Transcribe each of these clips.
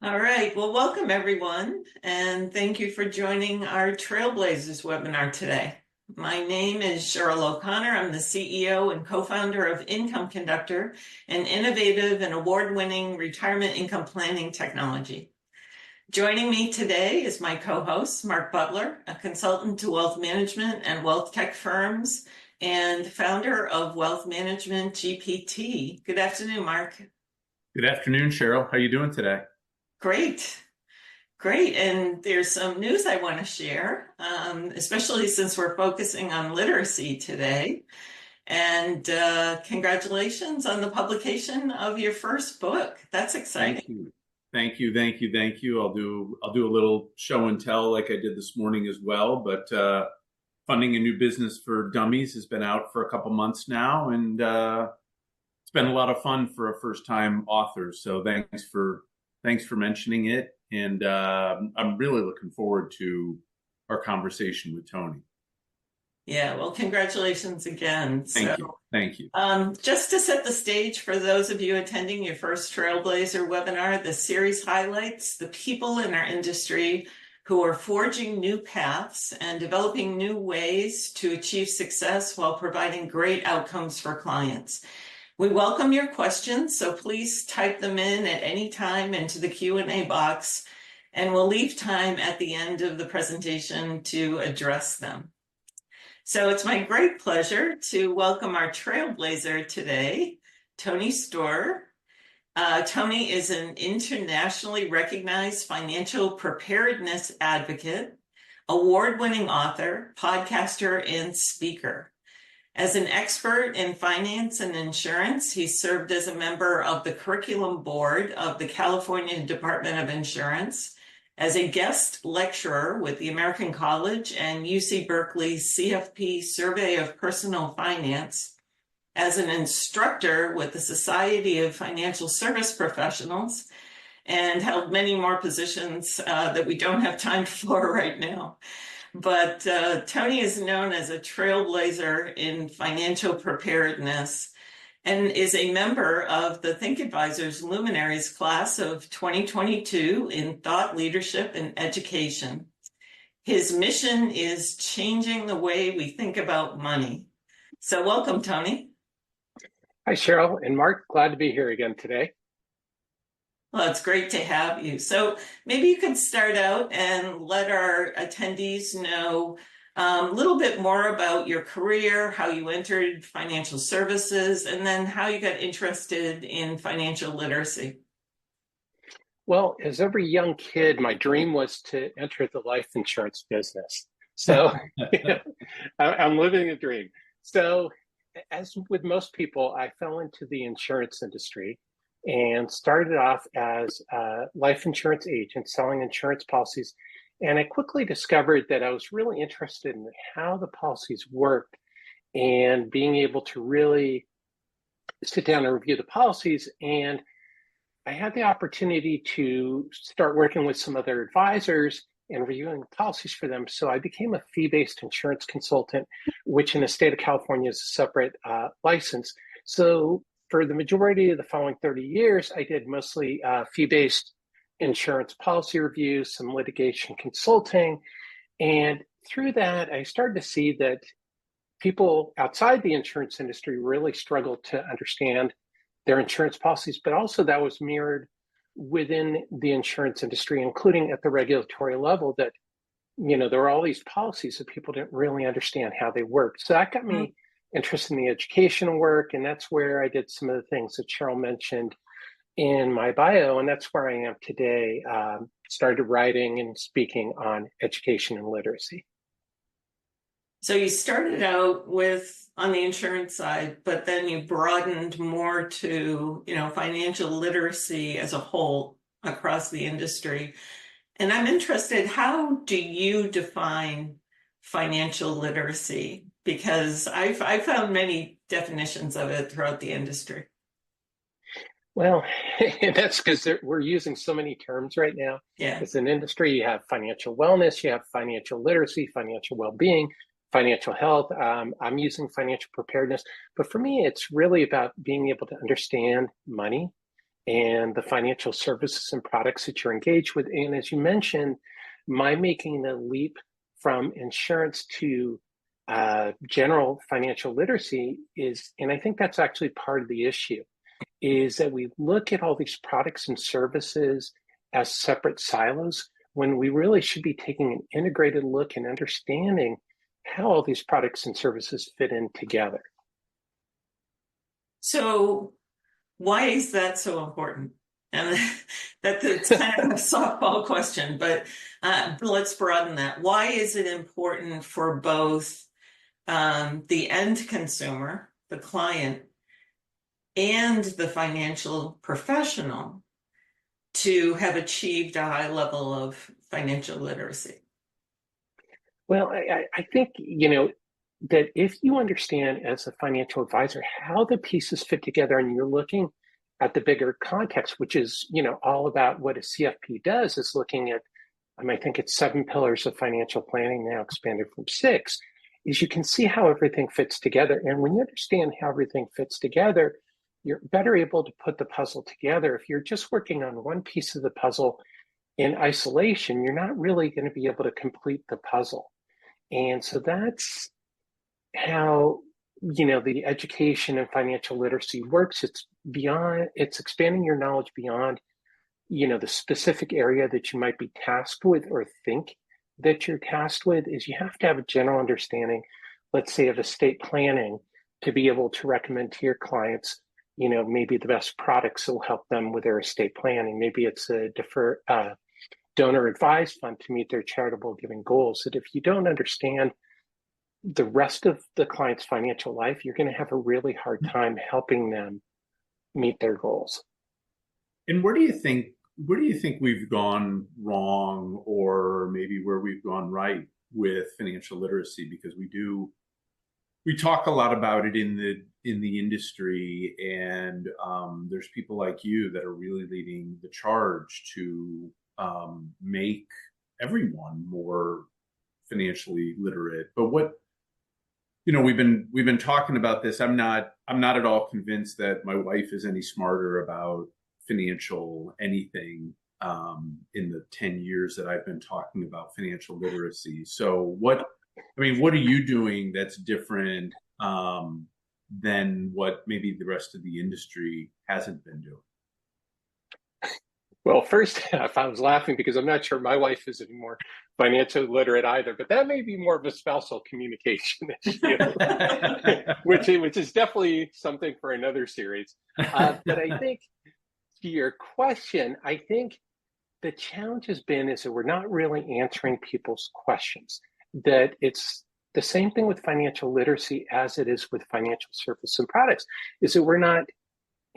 All right. Well, welcome everyone, and thank you for joining our Trailblazers webinar today. My name is Cheryl O'Connor. I'm the CEO and co-founder of Income Conductor, an innovative and award-winning retirement income planning technology. Joining me today is my co-host, Mark Butler, a consultant to wealth management and wealth tech firms and founder of Wealth Management GPT. Good afternoon, Mark. Good afternoon, Cheryl. How are you doing today? Great. Great. And there's some news I want to share, especially since we're focusing on literacy today. And congratulations on the publication of your first book. That's exciting. Thank you. Thank you. Thank you. Thank you. I'll do a little show and tell like I did this morning as well. But Funding a New Business for Dummies has been out for a couple months now, and it's been a lot of fun for a first-time author. So thanks for mentioning it. And I'm really looking forward to our conversation with Tony. Yeah, well, congratulations again. Thank you. Thank you. Just to set the stage for those of you attending your first Trailblazer webinar, the series highlights the people in our industry who are forging new paths and developing new ways to achieve success while providing great outcomes for clients. We welcome your questions, so please type them in at any time into the Q&A box, and we'll leave time at the end of the presentation to address them. So it's my great pleasure to welcome our Trailblazer today, Tony Steuer. Tony is an internationally recognized financial preparedness advocate, award-winning author, podcaster, and speaker. As an expert in finance and insurance, he served as a member of the curriculum board of the California Department of Insurance, as a guest lecturer with the American College and UC Berkeley's CFP Survey of Personal Finance, as an instructor with the Society of Financial Service Professionals, and held many more positions that we don't have time for right now. But Tony is known as a trailblazer in financial preparedness and is a member of the Think Advisors Luminaries class of 2022 in thought leadership and education. His mission is changing the way we think about money. So welcome, Tony. Hi, Cheryl and Mark. Glad to be here again today. Well, it's great to have you. So maybe you could start out and let our attendees know a little bit more about your career, how you entered financial services, and then how you got interested in financial literacy. Well, as every young kid, my dream was to enter the life insurance business. So I'm living a dream. So as with most people, I fell into the insurance industry and started off as a life insurance agent selling insurance policies. And I quickly discovered that I was really interested in how the policies worked and being able to really sit down and review the policies. And I had the opportunity to start working with some other advisors and reviewing policies for them. So I became a fee-based insurance consultant, which in the state of California is a separate license. So for the majority of the following 30 years, I did mostly fee-based insurance policy reviews, some litigation consulting. And through that, I started to see that people outside the insurance industry really struggled to understand their insurance policies, but also that was mirrored within the insurance industry, including at the regulatory level, that, you know, there were all these policies that people didn't really understand how they worked. So that got me interested in the educational work, and that's where I did some of the things that Cheryl mentioned in my bio, and that's where I am today. Started writing and speaking on education and literacy. So you started out with on the insurance side, but then you broadened more to, financial literacy as a whole across the industry. And I'm interested, how do you define financial literacy? Because I've found many definitions of it throughout the industry. Well, that's because we're using so many terms right now. Yeah. As an industry, you have financial wellness, you have financial literacy, financial well-being, financial health. I'm using financial preparedness. But for me, it's really about being able to understand money and the financial services and products that you're engaged with. And as you mentioned, my making the leap from insurance to general financial literacy is, and I think that's actually part of the issue, is that we look at all these products and services as separate silos when we really should be taking an integrated look and understanding how all these products and services fit in together. So why is that so important? And that's kind of a softball question, but let's broaden that. Why is it important for both the end consumer, the client, and the financial professional to have achieved a high level of financial literacy? Well, I think, that if you understand as a financial advisor how the pieces fit together and you're looking at the bigger context, which is, all about what a CFP does, is looking at, I think it's 7 pillars of financial planning, now expanded from 6, is you can see how everything fits together. And when you understand how everything fits together, you're better able to put the puzzle together. If you're just working on one piece of the puzzle in isolation, you're not really going to be able to complete the puzzle. And so that's how, the education and financial literacy works. It's expanding your knowledge beyond, the specific area that you might be tasked with or think that you're tasked with. Is you have to have a general understanding, let's say, of estate planning to be able to recommend to your clients, maybe the best products that will help them with their estate planning. Maybe it's a donor advised fund to meet their charitable giving goals. That if you don't understand the rest of the client's financial life, you're going to have a really hard time helping them meet their goals. And where do you think we've gone wrong, or maybe where we've gone right with financial literacy? Because we talk a lot about it in the industry, and there's people like you that are really leading the charge to make everyone more financially literate. But we've been talking about this. I'm not at all convinced that my wife is any smarter about financial anything in the 10 years that I've been talking about financial literacy. So what are you doing that's different than what maybe the rest of the industry hasn't been doing? Well, first off, I was laughing because I'm not sure my wife is any more financially literate either, but that may be more of a spousal communication issue, which is definitely something for another series. But I think, to your question, I think the challenge has been is that we're not really answering people's questions. That it's the same thing with financial literacy as it is with financial services and products, is that we're not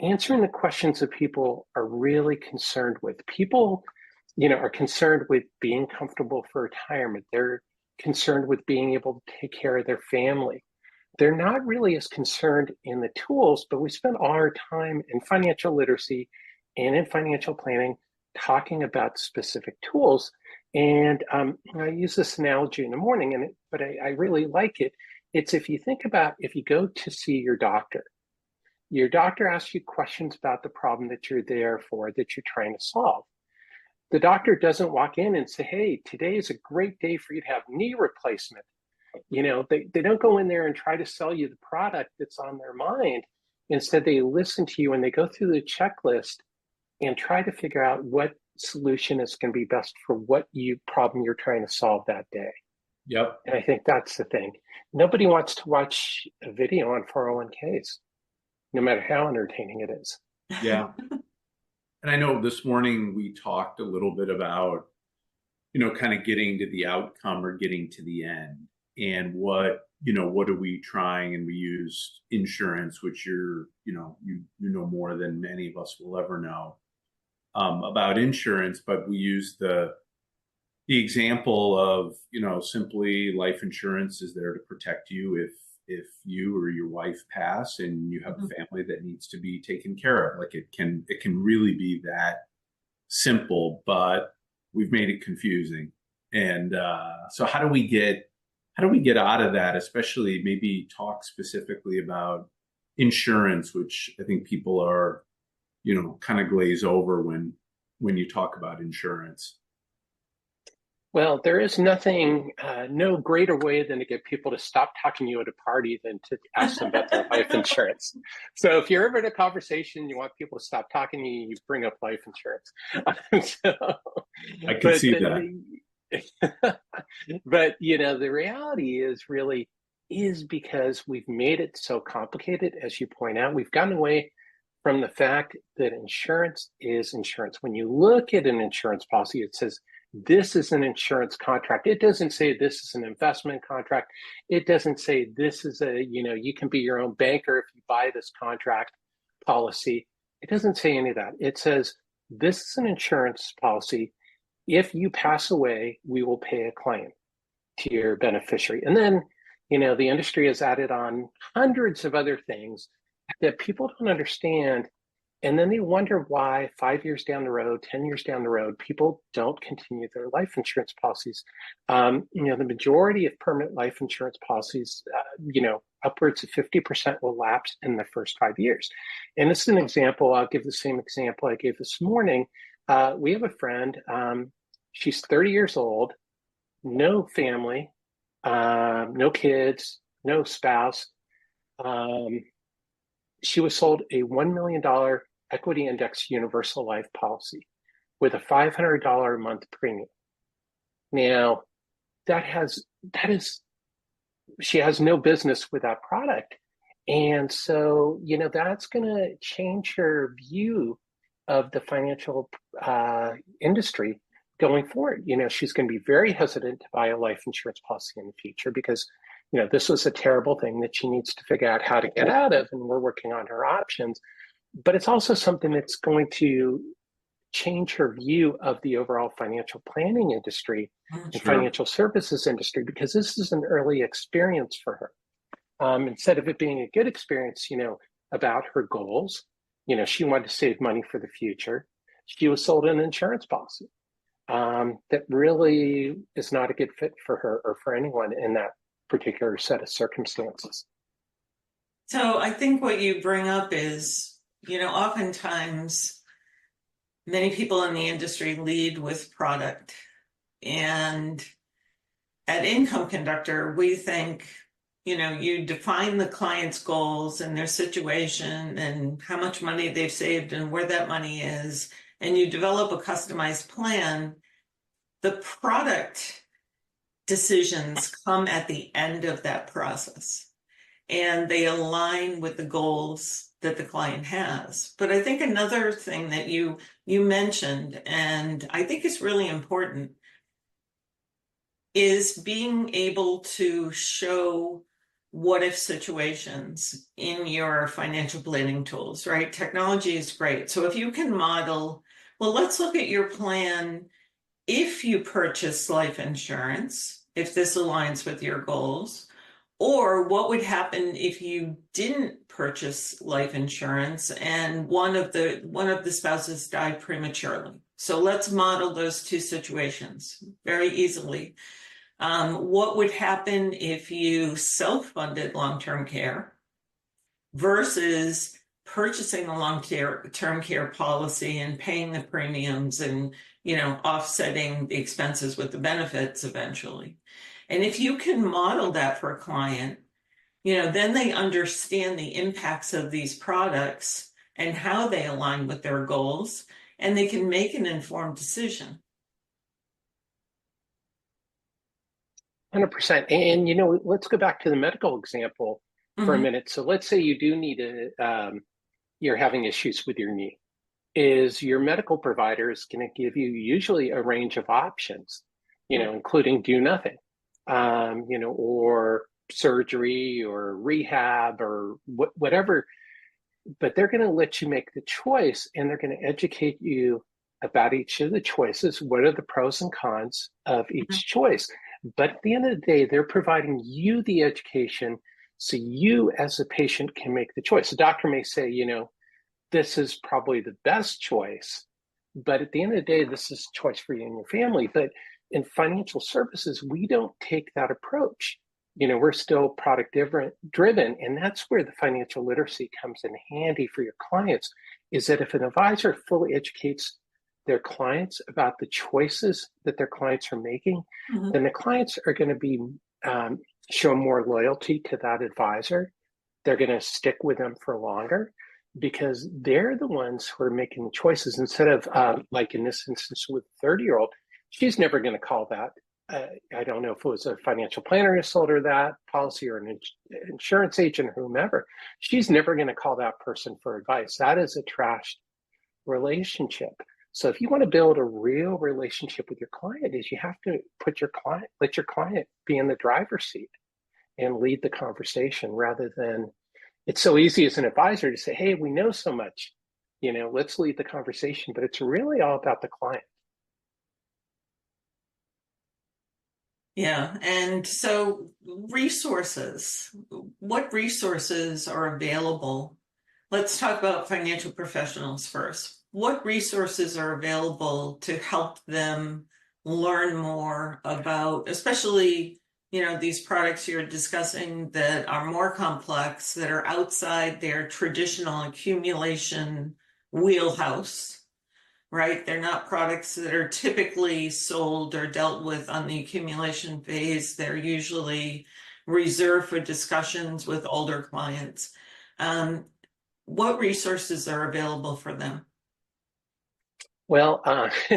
answering the questions that people are really concerned with. People, are concerned with being comfortable for retirement. They're concerned with being able to take care of their family. They're not really as concerned in the tools, but we spend all our time in financial literacy and in financial planning talking about specific tools. And I use this analogy in the morning, but I really like it. It's if you go to see your doctor asks you questions about the problem that you're there for, that you're trying to solve. The doctor doesn't walk in and say, hey, today is a great day for you to have knee replacement. They don't go in there and try to sell you the product that's on their mind. Instead, they listen to you and they go through the checklist and try to figure out what solution is going to be best for what problem you're trying to solve that day. Yep. And I think that's the thing. Nobody wants to watch a video on 401ks, no matter how entertaining it is. Yeah. And I know this morning we talked a little bit about, kind of getting to the outcome or getting to the end, and what are we trying? And we use insurance, which you know more than any of us will ever know about insurance, but we use the example of, simply life insurance is there to protect you if you or your wife pass and you have a family that needs to be taken care of. Like it can really be that simple, but we've made it confusing. And so how do we get out of that, especially maybe talk specifically about insurance, which I think people are kind of glaze over when you talk about insurance. Well, there is nothing, no greater way than to get people to stop talking to you at a party than to ask them about their life insurance. So if you're ever in a conversation, you want people to stop talking to you, you bring up life insurance. I can see that. But, the reality is because we've made it so complicated, as you point out, we've gotten away from the fact that insurance is insurance. When you look at an insurance policy, it says, this is an insurance contract. It doesn't say this is an investment contract. It doesn't say this is you can be your own banker if you buy this contract policy. It doesn't say any of that. It says this is an insurance policy. If you pass away, we will pay a claim to your beneficiary. And then, the industry has added on hundreds of other things that people don't understand. And then they wonder why 5 years down the road, 10 years down the road, people don't continue their life insurance policies. The majority of permanent life insurance policies, upwards of 50% will lapse in the first 5 years. And this is an example. I'll give the same example I gave this morning. We have a friend. She's 30 years old, no family, no kids, no spouse. She was sold a $1 million equity index universal life policy with a $500 a month premium. Now, she has no business with that product. And so, that's going to change her view of the financial industry going forward. She's going to be very hesitant to buy a life insurance policy in the future because this was a terrible thing that she needs to figure out how to get out of, and we're working on her options. But it's also something that's going to change her view of the overall financial planning industry and financial services industry, because this is an early experience for her. Instead of it being a good experience, about her goals, she wanted to save money for the future. She was sold an insurance policy that really is not a good fit for her or for anyone in that particular set of circumstances. So I think what you bring up is, oftentimes many people in the industry lead with product. And at Income Conductor, we think, you define the client's goals and their situation and how much money they've saved and where that money is, and you develop a customized plan. The product decisions come at the end of that process, and they align with the goals that the client has. But I think another thing that you mentioned, and I think is really important, is being able to show what if situations in your financial planning tools, right? Technology is great. So if you can model, well, let's look at your plan if you purchase life insurance, if this aligns with your goals, or what would happen if you didn't purchase life insurance and one of the spouses died prematurely. So let's model those two situations very easily. What would happen if you self-funded long-term care versus purchasing a long-term care policy and paying the premiums and offsetting the expenses with the benefits eventually. And if you can model that for a client, then they understand the impacts of these products and how they align with their goals, and they can make an informed decision. 100%. And, let's go back to the medical example for a minute. So let's say you do need you're having issues with your knee. Is your medical provider is going to give you usually a range of options, including do nothing, or surgery or rehab or whatever. But they're going to let you make the choice, and they're going to educate you about each of the choices. What are the pros and cons of each choice? But at the end of the day, they're providing you the education so you as a patient can make the choice. The doctor may say, this is probably the best choice, but at the end of the day, this is a choice for you and your family. But in financial services, we don't take that approach. we're still product driven, and that's where the financial literacy comes in handy for your clients, is that if an advisor fully educates their clients about the choices that their clients are making, then the clients are going to be show more loyalty to that advisor. They're going to stick with them for longer because they're the ones who are making the choices, instead of like in this instance with a 30-year-old, she's never going to call that. I don't know if it was a financial planner who sold her that policy or an insurance agent or whomever. She's never going to call that person for advice. That is a trashed relationship. So if you want to build a real relationship with your client, is you have to let your client be in the driver's seat and lead the conversation, rather than, it's so easy as an advisor to say, hey, we know so much, let's lead the conversation, but it's really all about the client. Yeah. And so resources, what resources are available? Let's talk about financial professionals first. What resources are available to help them learn more about, especially, these products you're discussing that are more complex, that are outside their traditional accumulation wheelhouse? Right? They're not products that are typically sold or dealt with on the accumulation phase. They're usually reserved for discussions with older clients. What resources are available for them? Well,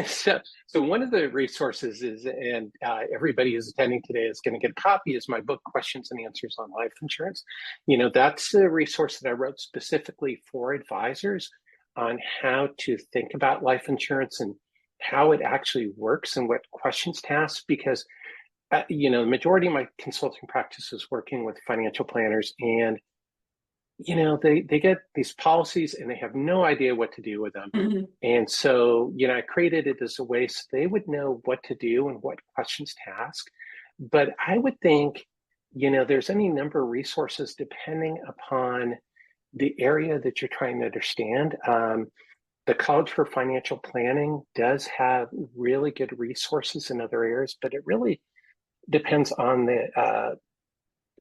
so one of the resources is, and everybody who's attending today is going to get a copy, is my book, Questions and Answers on Life Insurance. That's a resource that I wrote specifically for advisors on how to think about life insurance and how it actually works and what questions to ask, because the majority of my consulting practice is working with financial planners, and they get these policies and they have no idea what to do with them. And so I created it as a way so they would know what to do and what questions to ask. But I would think there's any number of resources depending upon the area that you're trying to understand. The College for Financial Planning does have really good resources in other areas, but it really depends on the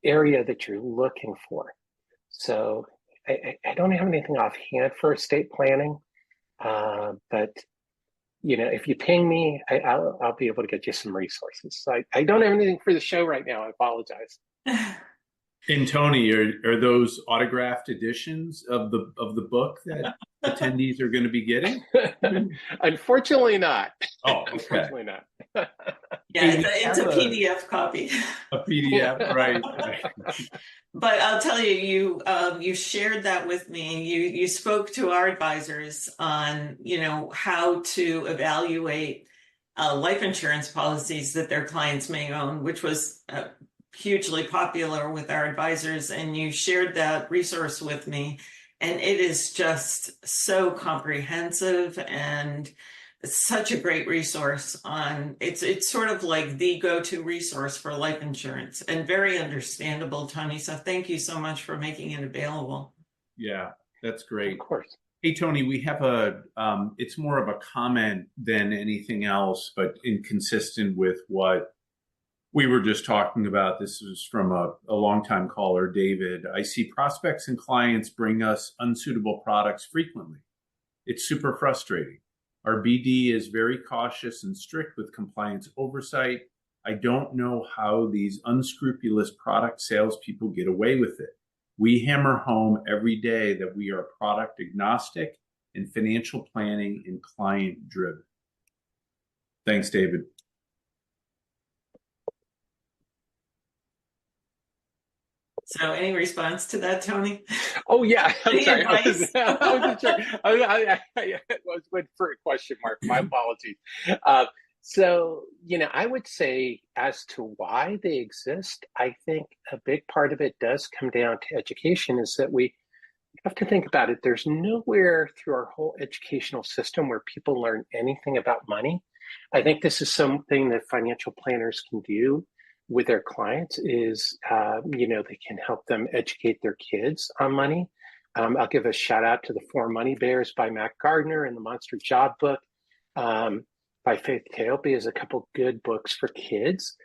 area that you're looking for. So I don't have anything offhand for estate planning, but if you ping me, I'll be able to get you some resources. So I don't have anything for the show right now. I apologize. And Tony, are those autographed editions of the book that attendees are going to be getting? Unfortunately not. Oh, okay. Unfortunately not. Yeah, it's a PDF copy. A PDF, right. But I'll tell you, you shared that with me. You spoke to our advisors on, how to evaluate life insurance policies that their clients may own, which was hugely popular with our advisors. And you shared that resource with me. And it is just so comprehensive, and it's such a great resource on, it's sort of like the go-to resource for life insurance, and very understandable, Tony. So thank you so much for making it available. Yeah, that's great. Of course. Hey, Tony, we have it's more of a comment than anything else, but inconsistent with what we were just talking about. This is from a longtime caller, David. I see prospects and clients bring us unsuitable products frequently. It's super frustrating. Our BD is very cautious and strict with compliance oversight. I don't know how these unscrupulous product salespeople get away with it. We hammer home every day that we are product agnostic and financial planning and client driven. Thanks, David. So any response to that, Tony? Oh, yeah. I'm Any sorry. advice? I wasn't sure. I was waiting for a question mark. My apologies. So, I would say as to why they exist, I think a big part of it does come down to education, is that we have to think about it. There's nowhere through our whole educational system where people learn anything about money. I think this is something that financial planners can do with their clients, is, they can help them educate their kids on money. I'll give a shout out to the 4 Money Bears by Matt Gardner and the Monster Job book by Faith Tailby is a couple good books for kids.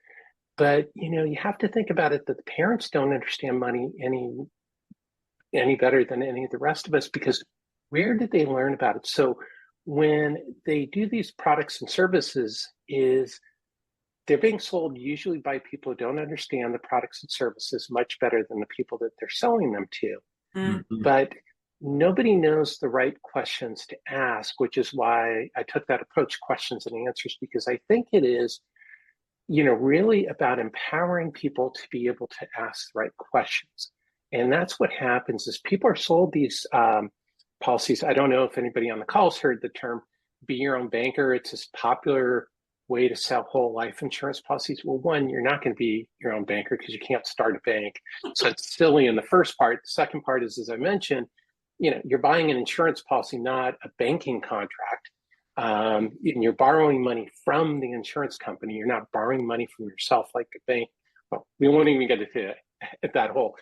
But, you have to think about it that the parents don't understand money any better than any of the rest of us, because where did they learn about it? So when they do these products and services, is they're being sold usually by people who don't understand the products and services much better than the people that they're selling them to. Mhm. But nobody knows the right questions to ask, which is why I took that approach, questions and answers, because I think it is, really about empowering people to be able to ask the right questions. And that's what happens is people are sold these policies. I don't know if anybody on the call has heard the term be your own banker. It's this popular way to sell whole life insurance policies. Well, one, you're not going to be your own banker because you can't start a bank. So it's silly in the first part. The second part is, as I mentioned, you're buying an insurance policy, not a banking contract. And you're borrowing money from the insurance company. You're not borrowing money from yourself like a bank. Well, we won't even get into that whole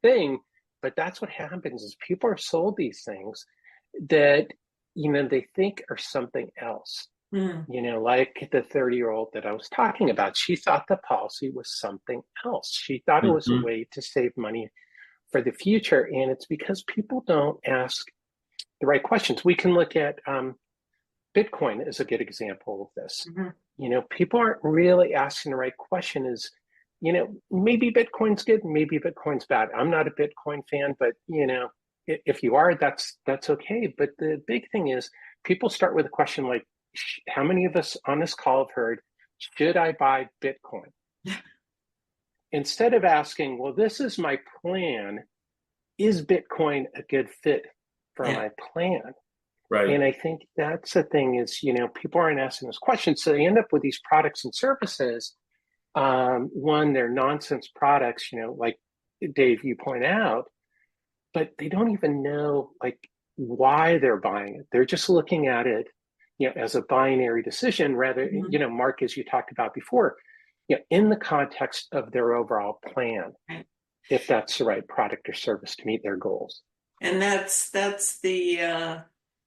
thing. But that's what happens is people are sold these things that, they think are something else. Like the 30-year-old that I was talking about, she thought the policy was something else. She thought it was a way to save money for the future. And it's because people don't ask the right questions. We can look at Bitcoin as a good example of this. People aren't really asking the right question is, maybe Bitcoin's good, maybe Bitcoin's bad. I'm not a Bitcoin fan, but, if you are, that's okay. But the big thing is people start with a question like, how many of us on this call have heard, should I buy Bitcoin? Instead of asking, well, this is my plan. Is Bitcoin a good fit for my plan? Right. And I think that's the thing is, people aren't asking those questions. So they end up with these products and services. One, they're nonsense products, like Dave, you point out, but they don't even know like why they're buying it. They're just looking at it, as a binary decision rather, Mark, as you talked about before, in the context of their overall plan, if that's the right product or service to meet their goals. And that's the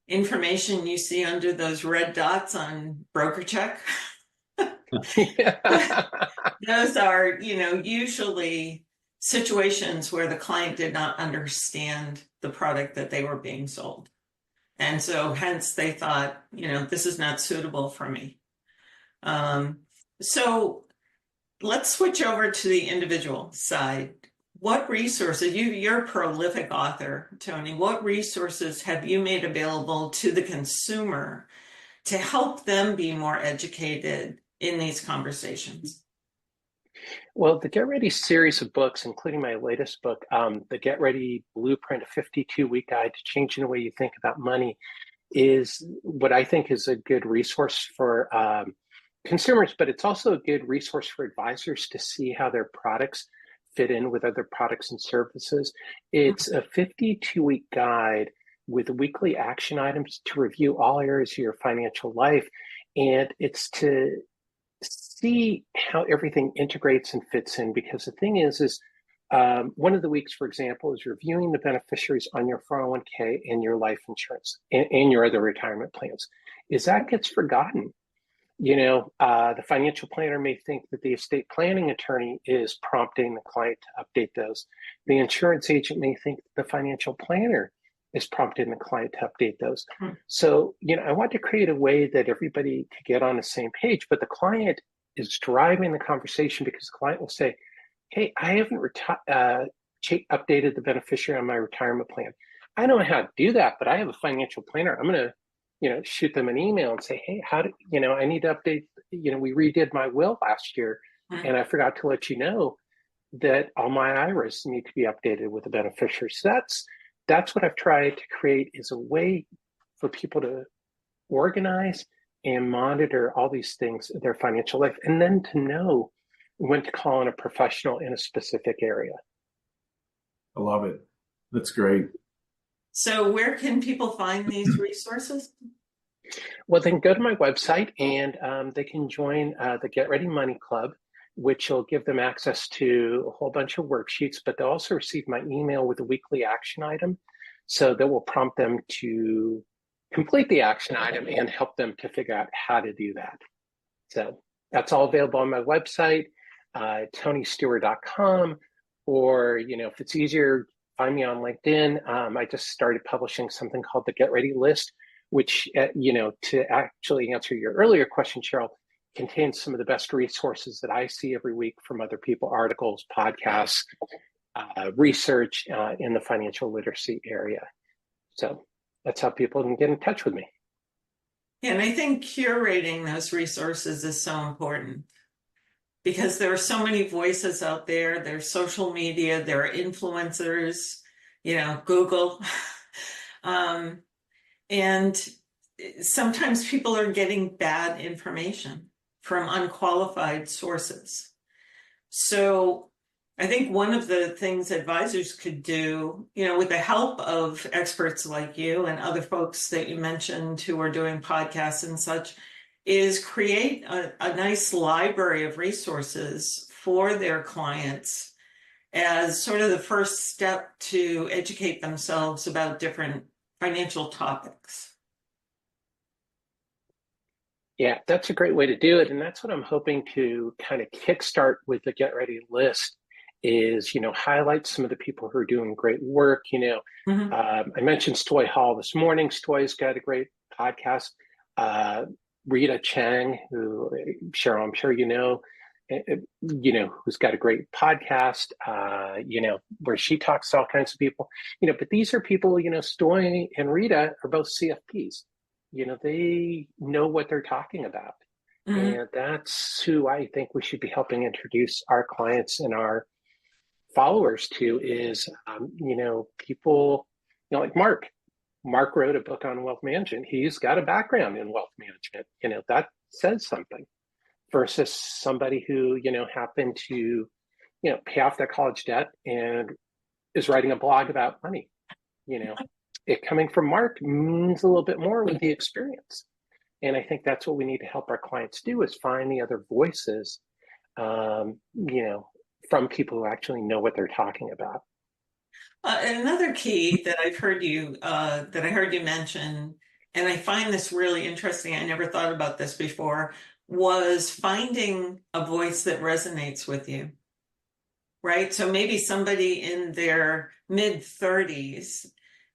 information you see under those red dots on broker check. Those are, usually situations where the client did not understand the product that they were being sold. And so hence they thought, this is not suitable for me. So let's switch over to the individual side. What resources, you're a prolific author, Tony, what resources have you made available to the consumer to help them be more educated in these conversations? Well, the Get Ready series of books, including my latest book, the Get Ready Blueprint, a 52-week guide to changing the way you think about money, is what I think is a good resource for consumers, but it's also a good resource for advisors to see how their products fit in with other products and services. It's a 52-week guide with weekly action items to review all areas of your financial life. And it's to see how everything integrates and fits in, because the thing is one of the weeks, for example, is reviewing the beneficiaries on your 401k and your life insurance and your other retirement plans. Is that gets forgotten. The financial planner may think that the estate planning attorney is prompting the client to update those. The insurance agent may think that the financial planner is prompting the client to update those. So, I want to create a way that everybody could get on the same page, but the client is driving the conversation, because the client will say, hey, I haven't updated the beneficiary on my retirement plan. I don't know how to do that, but I have a financial planner. I'm going to shoot them an email and say, hey, I need to update, we redid my will last year, and I forgot to let you know that all my IRAs need to be updated with the beneficiary. So that's what I've tried to create, is a way for people to organize and monitor all these things in their financial life, and then to know when to call on a professional in a specific area. I love it. That's great. So where can people find these resources? Well, they can go to my website, and they can join the Get Ready Money Club, which will give them access to a whole bunch of worksheets, but they'll also receive my email with a weekly action item. So that will prompt them to complete the action item and help them to figure out how to do that. So that's all available on my website. tonysteuer.com, or, if it's easier, find me on LinkedIn. I just started publishing something called the Get Ready List, which, to actually answer your earlier question, Cheryl, contains some of the best resources that I see every week from other people, articles, podcasts, research in the financial literacy area. So that's how people can get in touch with me. Yeah, and I think curating those resources is so important because there are so many voices out there. There's social media, there are influencers, Google. And sometimes people are getting bad information from unqualified sources. So I think one of the things advisors could do, with the help of experts like you and other folks that you mentioned who are doing podcasts and such, is create a nice library of resources for their clients as sort of the first step to educate themselves about different financial topics. Yeah, that's a great way to do it. And that's what I'm hoping to kind of kickstart with the Get Ready List is, highlight some of the people who are doing great work. I mentioned Stoy Hall this morning. Stoy's got a great podcast. Rita Chang, who, Cheryl, I'm sure who's got a great podcast, where she talks to all kinds of people, but these are people, Stoy and Rita are both CFPs. They know what they're talking about. Mm-hmm. And that's who I think we should be helping introduce our clients and our followers to is, people, like Mark. Mark wrote a book on wealth management. He's got a background in wealth management. That says something versus somebody who, happened to, pay off their college debt and is writing a blog about money. It coming from Mark means a little bit more with the experience. And I think that's what we need to help our clients do is find the other voices, from people who actually know what they're talking about. Another key that I heard you mention, and I find this really interesting, I never thought about this before, was finding a voice that resonates with you, right? So maybe somebody in their mid-30s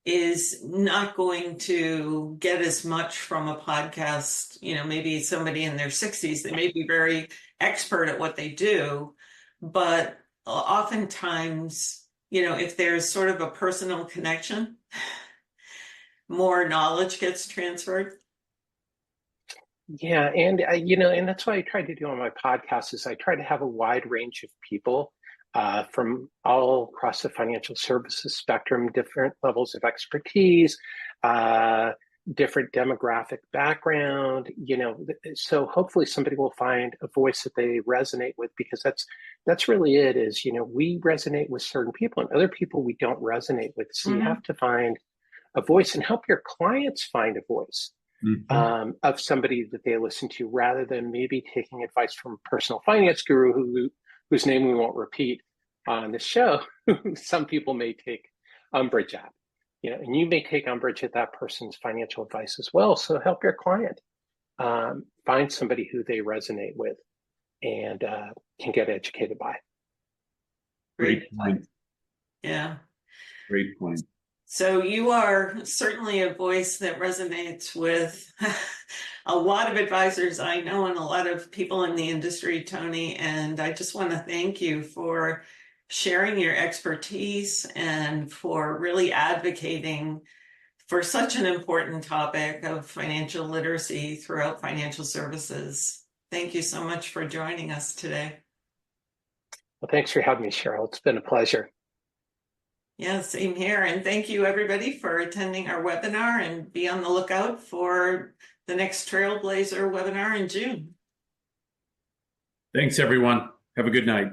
is not going to get as much from a podcast, maybe somebody in their 60s, they may be very expert at what they do, but oftentimes, if there's sort of a personal connection, more knowledge gets transferred. Yeah, and and that's what I try to do on my podcast is I try to have a wide range of people from all across the financial services spectrum, different levels of expertise, different demographic background. So hopefully somebody will find a voice that they resonate with because that's really it. Is we resonate with certain people and other people we don't resonate with. So you have to find a voice and help your clients find a voice. Of somebody that they listen to rather than maybe taking advice from a personal finance guru whose name we won't repeat on the show. Some people may take umbrage at, and you may take umbrage at that person's financial advice as well. So help your client find somebody who they resonate with and can get educated by. Great point. Yeah. Great point. So you are certainly a voice that resonates with a lot of advisors I know and a lot of people in the industry, Tony. And I just want to thank you for sharing your expertise and for really advocating for such an important topic of financial literacy throughout financial services. Thank you so much for joining us today. Well, thanks for having me, Cheryl. It's been a pleasure. Yeah, same here. And thank you everybody for attending our webinar, and be on the lookout for the next Trailblazer webinar in June. Thanks, everyone. Have a good night.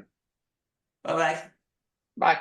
Bye-bye. Bye.